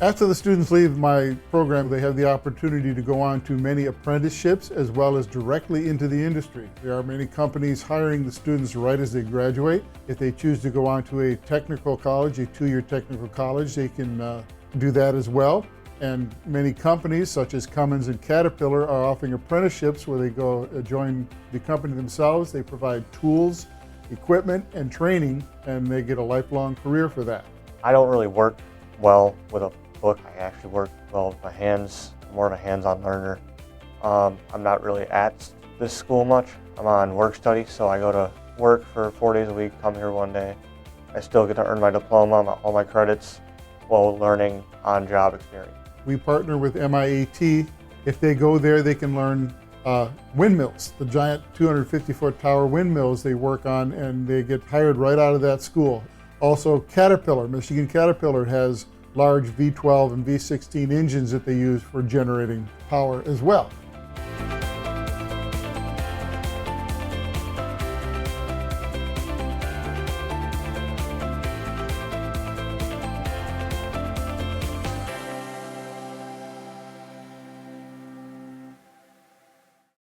After the students leave my program, they have the opportunity to go on to many apprenticeships as well as directly into the industry. There are many companies hiring the students right as they graduate. If they choose to go on to a technical college, a two-year technical college, they can do that as well. And many companies such as Cummins and Caterpillar are offering apprenticeships where they go join the company themselves. They provide tools, equipment, and training, and they get a lifelong career for that. I don't really work well with a book. I actually work well with my hands. I'm more of a hands-on learner. I'm not really at this school much. I'm on work study, so I go to work for 4 days a week, come here one day. I still get to earn my diploma, all my credits, while learning on-job experience. We partner with MIAT. If they go there, they can learn windmills, the giant 250-foot tower windmills they work on, and they get hired right out of that school. Also, Caterpillar, Michigan Caterpillar has large V12 and V16 engines that they use for generating power as well.